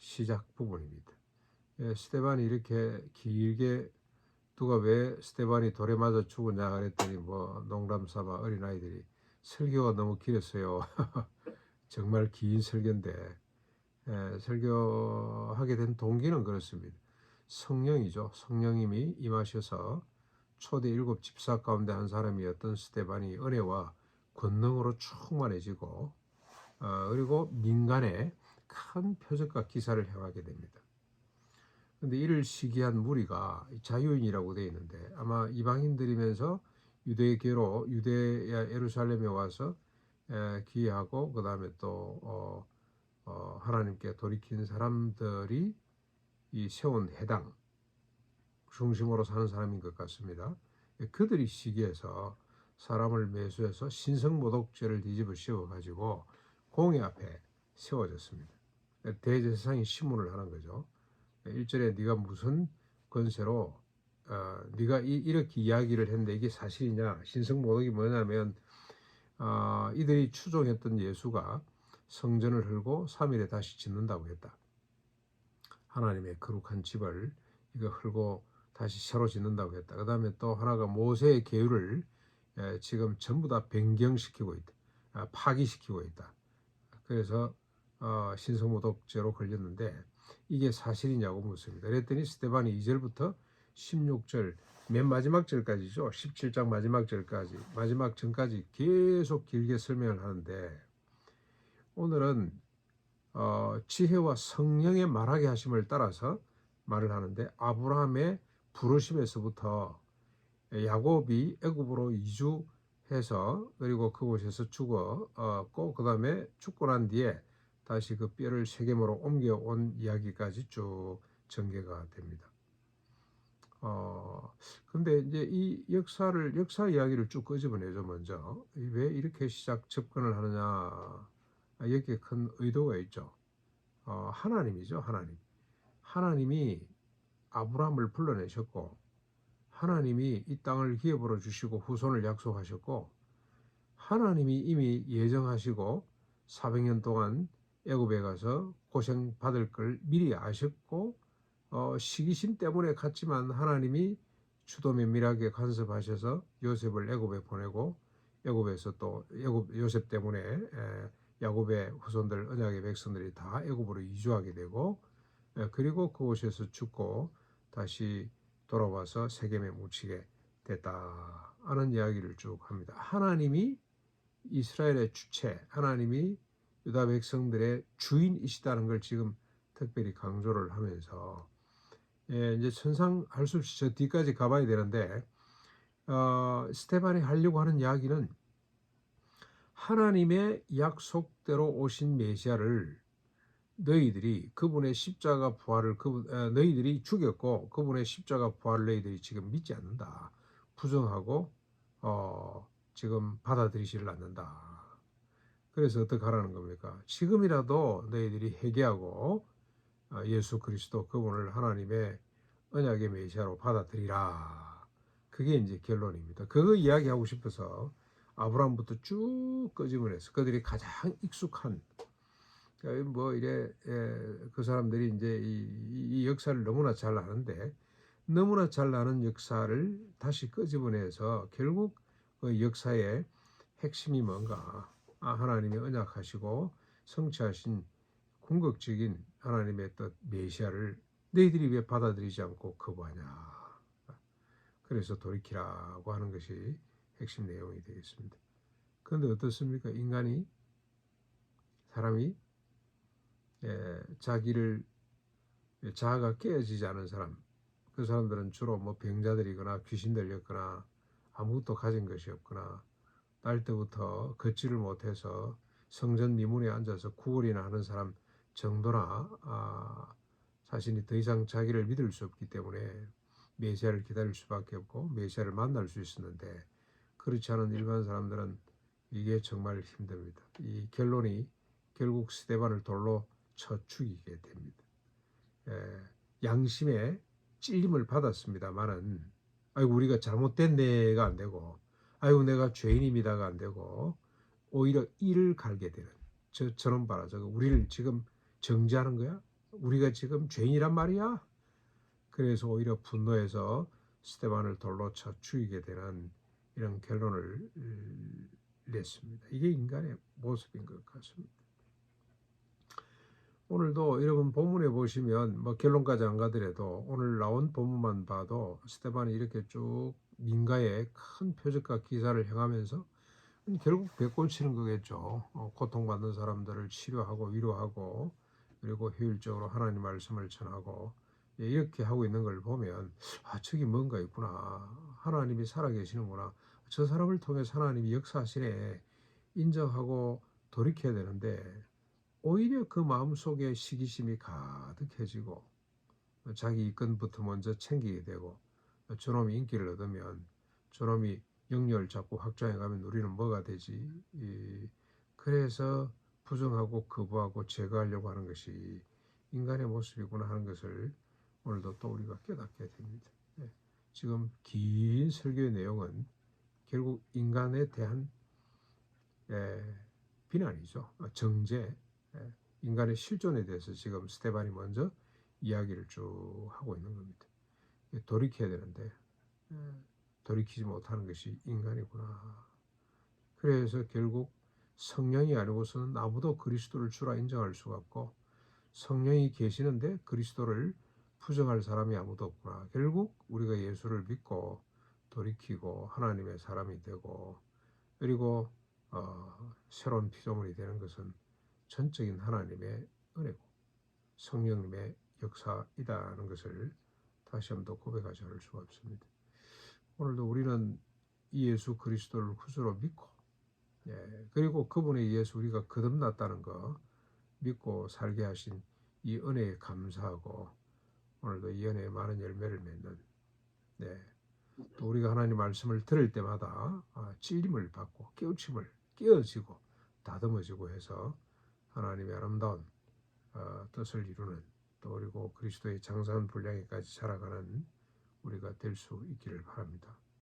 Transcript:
시작 부분입니다. 스데반이 이렇게 길게 누가 왜 스데반이 돌에 맞아 죽었냐 그랬더니 뭐 농담 삼아 어린아이들이 설교가 너무 길었어요. 정말 긴 설교인데 설교하게 된 동기는 그렇습니다. 성령이죠. 성령님이 임하셔서 초대 7 집사 가운데 한 사람이었던 스데반이 은혜와 권능으로 충만해지고 그리고 민간에 큰 표적과 기사를 행하게 됩니다. 그런데 이를 시기한 무리가 자유인이라고 되어 있는데 아마 이방인들이면서 유대교로 유대야 예루살렘에 와서 기하고 그 다음에 또 하나님께 돌이킨 사람들이 이 세운 해당 중심으로 사는 사람인 것 같습니다. 그들이 시기해서 사람을 매수해서 신성모독죄를 뒤집어 씌워가지고 공회 앞에 세워졌습니다. 대제사장이 심문을 하는 거죠. 1절에 네가 무슨 권세로 네가 이렇게 이야기를 했는데 이게 사실이냐. 신성모독이 뭐냐면 이들이 추종했던 예수가 성전을 헐고 3일에 다시 짓는다고 했다. 하나님의 거룩한 집을 이거 헐고 다시 새로 짓는다고 했다. 그 다음에 또 하나가 모세의 계율을 지금 전부 다 변경시키고 있다. 파기시키고 있다. 그래서 신성모독죄로 걸렸는데 이게 사실이냐고 묻습니다. 그랬더니 스데반이 2절부터 16절 맨 마지막 절까지죠. 17장 마지막 절까지 마지막 전까지 계속 길게 설명을 하는데 오늘은 지혜와 성령의 말하게 하심을 따라서 말을 하는데 아브라함의 부르심에서부터 야곱이 애굽으로 이주해서 그리고 그곳에서 죽었고 그 다음에 죽고 난 뒤에 다시 그 뼈를 세겜으로 옮겨온 이야기까지 쭉 전개가 됩니다. 근데 이제 이 역사 이야기를 쭉 끄집어내죠. 먼저 왜 이렇게 접근을 하느냐, 여기에 큰 의도가 있죠. 하나님이죠. 하나님이 아브라함을 불러내셨고 하나님이 이 땅을 기업으로 주시고 후손을 약속하셨고 하나님이 이미 예정하시고 400년 동안 애굽에 가서 고생 받을 걸 미리 아셨고 시기심 때문에 갔지만 하나님이 추도 면밀하게 간섭하셔서 요셉을 애굽에 보내고 애굽에서 또 요셉 때문에 야곱의 후손들 언약의 백성들이 다 애굽으로 이주하게 되고 그리고 그곳에서 죽고 다시 돌아와서 세겜에 묻히게 됐다 하는 이야기를 쭉 합니다. 하나님이 이스라엘의 주체, 하나님이 유다 백성들의 주인이시다는 걸 지금 특별히 강조를 하면서 이제 천상할 수 없이 저 뒤까지 가봐야 되는데 스테반이 하려고 하는 이야기는 하나님의 약속대로 오신 메시아를 너희들이 그분의 십자가 부활을 너희들이 죽였고 그분의 십자가 부활을 너희들이 지금 믿지 않는다. 부정하고 지금 받아들이지를 않는다. 그래서 어떻게 하라는 겁니까? 지금이라도 너희들이 회개하고 예수 그리스도 그분을 하나님의 언약의 메시아로 받아들이라. 그게 이제 결론입니다. 그거 이야기하고 싶어서 아브라함부터 쭉 끄집어내서 그들이 가장 익숙한 뭐 이래 그 사람들이 이제 이 역사를 너무나 잘 아는데 너무나 잘 아는 역사를 다시 끄집어내서 결국 그 역사의 핵심이 뭔가 하나님이 언약하시고 성취하신 궁극적인 하나님의 뜻 메시아를 너희들이 왜 받아들이지 않고 거부하냐. 그래서 돌이키라고 하는 것이 핵심 내용이 되겠습니다. 그런데 어떻습니까? 사람이 자아가 깨어지지 않은 사람, 그 사람들은 주로 뭐 병자들이거나 귀신 들렸거나 아무것도 가진 것이 없거나 날 때부터 걷지를 못해서 성전 미문에 앉아서 구걸이나 하는 사람 정도나 자신이 더 이상 자기를 믿을 수 없기 때문에 메시아를 기다릴 수밖에 없고 메시아를 만날 수 있었는데 그렇지 않은 일반 사람들은 이게 정말 힘듭니다. 이 결론이 결국 스데반을 돌로 쳐 죽이게 됩니다. 양심의 찔림을 받았습니다만은 아이고 우리가 잘못된 내가 안 되고 아이고 내가 죄인입니다가 안 되고 오히려 이를 갈게 되는 저런 봐라 저거 우리를 지금 정죄하는 거야? 우리가 지금 죄인이란 말이야? 그래서 오히려 분노해서 스데반을 돌로 쳐 죽이게 되는 이런 결론을 냈습니다. 이게 인간의 모습인 것 같습니다. 오늘도 여러분 본문에 보시면 뭐 결론까지 안 가더라도 오늘 나온 본문만 봐도 스데반이 이렇게 쭉 민가에 큰 표적과 기사를 행하면서 결국 배꼽 치는 거겠죠. 고통받는 사람들을 치료하고 위로하고 그리고 효율적으로 하나님 말씀을 전하고 이렇게 하고 있는 걸 보면 저기 뭔가 있구나. 하나님이 살아계시는구나. 저 사람을 통해서 하나님이 역사하시네. 인정하고 돌이켜야 되는데 오히려 그 마음속에 시기심이 가득해지고 자기 이권부터 먼저 챙기게 되고 저놈이 인기를 얻으면 저놈이 영역을 자꾸 확장해 가면 우리는 뭐가 되지? 그래서 부정하고 거부하고 제거하려고 하는 것이 인간의 모습이구나 하는 것을 오늘도 또 우리가 깨닫게 됩니다. 지금 긴 설교의 내용은 결국 인간에 대한 비난이죠. 정죄, 인간의 실존에 대해서 지금 스데반이 먼저 이야기를 쭉 하고 있는 겁니다. 돌이켜야 되는데 돌이키지 못하는 것이 인간이구나. 그래서 결국 성령이 아니고서는 아무도 그리스도를 주라 인정할 수가 없고 성령이 계시는데 그리스도를 부정할 사람이 아무도 없구나. 결국 우리가 예수를 믿고 돌이키고 하나님의 사람이 되고 그리고 새로운 피조물이 되는 것은 전적인 하나님의 은혜고 성령님의 역사이다는 것을 다시 한번 더 고백하지 않을 수가 없습니다. 오늘도 우리는 이 예수 그리스도를 구주로 믿고 그리고 그분에 의해서 우리가 거듭났다는 거 믿고 살게 하신 이 은혜에 감사하고 오늘도 이 은혜에 많은 열매를 맺는 또 우리가 하나님 말씀을 들을 때마다 찔림을 받고 깨우침을 깨어지고 다듬어지고 해서 하나님의 아름다운 뜻을 이루는 또 그리고 그리스도의 장사한 분량에까지 살아가는 우리가 될 수 있기를 바랍니다.